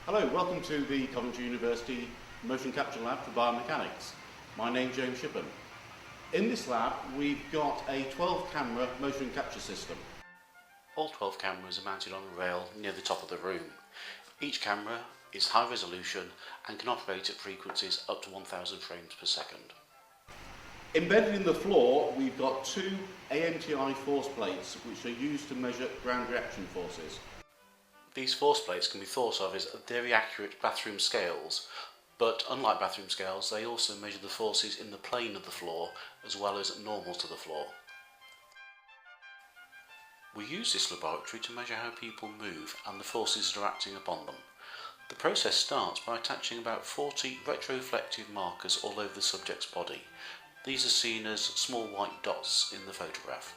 Hello, welcome to the Coventry University Motion Capture Lab for Biomechanics. My name's James Shippen. In this lab we've got a 12 camera motion capture system. All 12 cameras are mounted on a rail near the top of the room. Each camera is high resolution and can operate at frequencies up to 1000 frames per second. Embedded in the floor we've got two AMTI force plates which are used to measure ground reaction forces. These force plates can be thought of as very accurate bathroom scales, but unlike bathroom scales they also measure the forces in the plane of the floor as well as normal to the floor. We use this laboratory to measure how people move and the forces that are acting upon them. The process starts by attaching about 40 retroflective markers all over the subject's body. These are seen as small white dots in the photograph.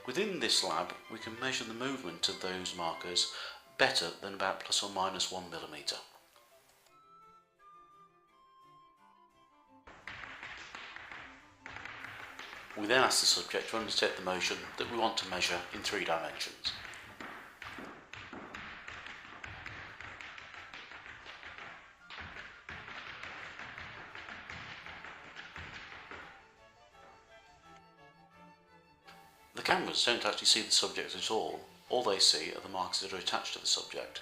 Within this lab we can measure the movement of those markers better than about plus or minus 1 millimetre. We then ask the subject to undertake the motion that we want to measure in 3 dimensions. The cameras don't actually see the subject at all they see are the markers that are attached to the subject.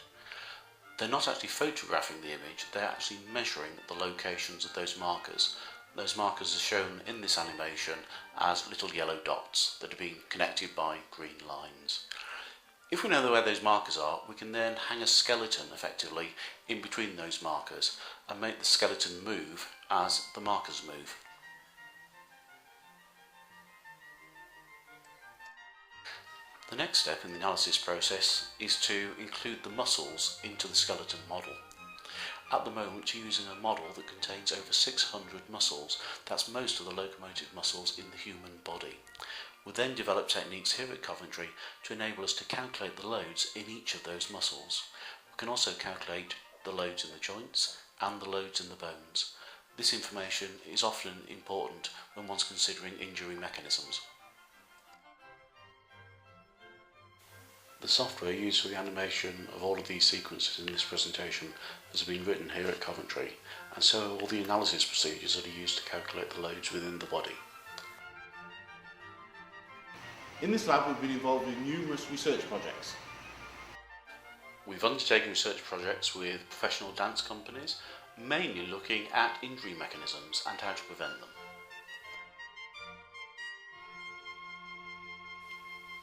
They're not actually photographing the image, they're actually measuring the locations of those markers. Those markers are shown in this animation as little yellow dots that are being connected by green lines. If we know where those markers are, we can then hang a skeleton effectively in between those markers and make the skeleton move as the markers move. The next step in the analysis process is to include the muscles into the skeleton model. At the moment we're using a model that contains over 600 muscles. That's most of the locomotive muscles in the human body. We then develop techniques here at Coventry to enable us to calculate the loads in each of those muscles. We can also calculate the loads in the joints and the loads in the bones. This information is often important when one's considering injury mechanisms. The software used for the animation of all of these sequences in this presentation has been written here at Coventry, and so are all the analysis procedures that are used to calculate the loads within the body. In this lab we've been involved in numerous research projects. We've undertaken research projects with professional dance companies, mainly looking at injury mechanisms and how to prevent them.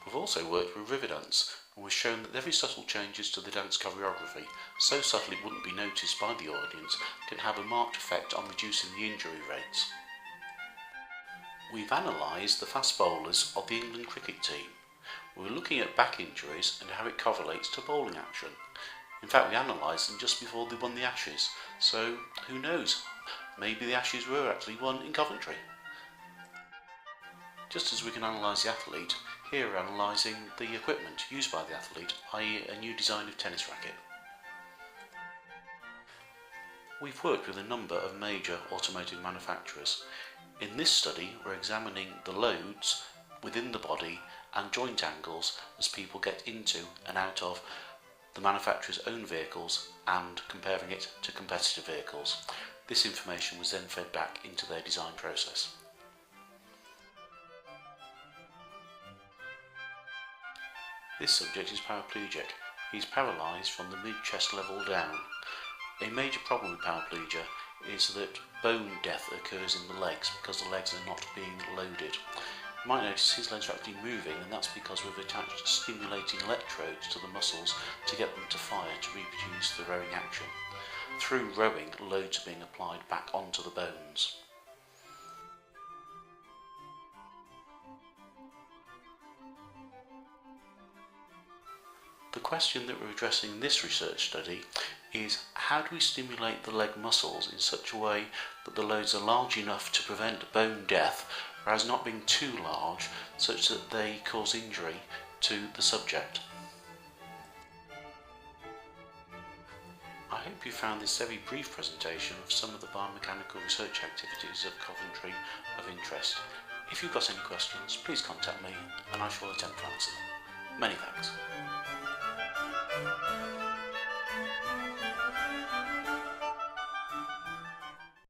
We've also worked with river dance, and we've shown that very subtle changes to the dance choreography, so subtle it wouldn't be noticed by the audience, can have a marked effect on reducing the injury rates. We've analysed the fast bowlers of the England cricket team. We were looking at back injuries and how it correlates to bowling action. In fact, we analysed them just before they won the Ashes, so who knows, maybe the Ashes were actually won in Coventry. Just as we can analyse the athlete, here we're analysing the equipment used by the athlete, i.e. a new design of tennis racket. We've worked with a number of major automotive manufacturers. In this study we're examining the loads within the body and joint angles as people get into and out of the manufacturer's own vehicles and comparing it to competitor vehicles. This information was then fed back into their design process. This subject is paraplegic. He's paralysed from the mid-chest level down. A major problem with paraplegia is that bone death occurs in the legs because the legs are not being loaded. You might notice his legs are actually moving, and that's because we've attached stimulating electrodes to the muscles to get them to fire to reproduce the rowing action. Through rowing, loads are being applied back onto the bones. The question that we're addressing in this research study is how do we stimulate the leg muscles in such a way that the loads are large enough to prevent bone death, whereas not being too large such that they cause injury to the subject. I hope you found this very brief presentation of some of the biomechanical research activities at Coventry of interest. If you've got any questions, please contact me and I shall attempt to answer them. Many thanks.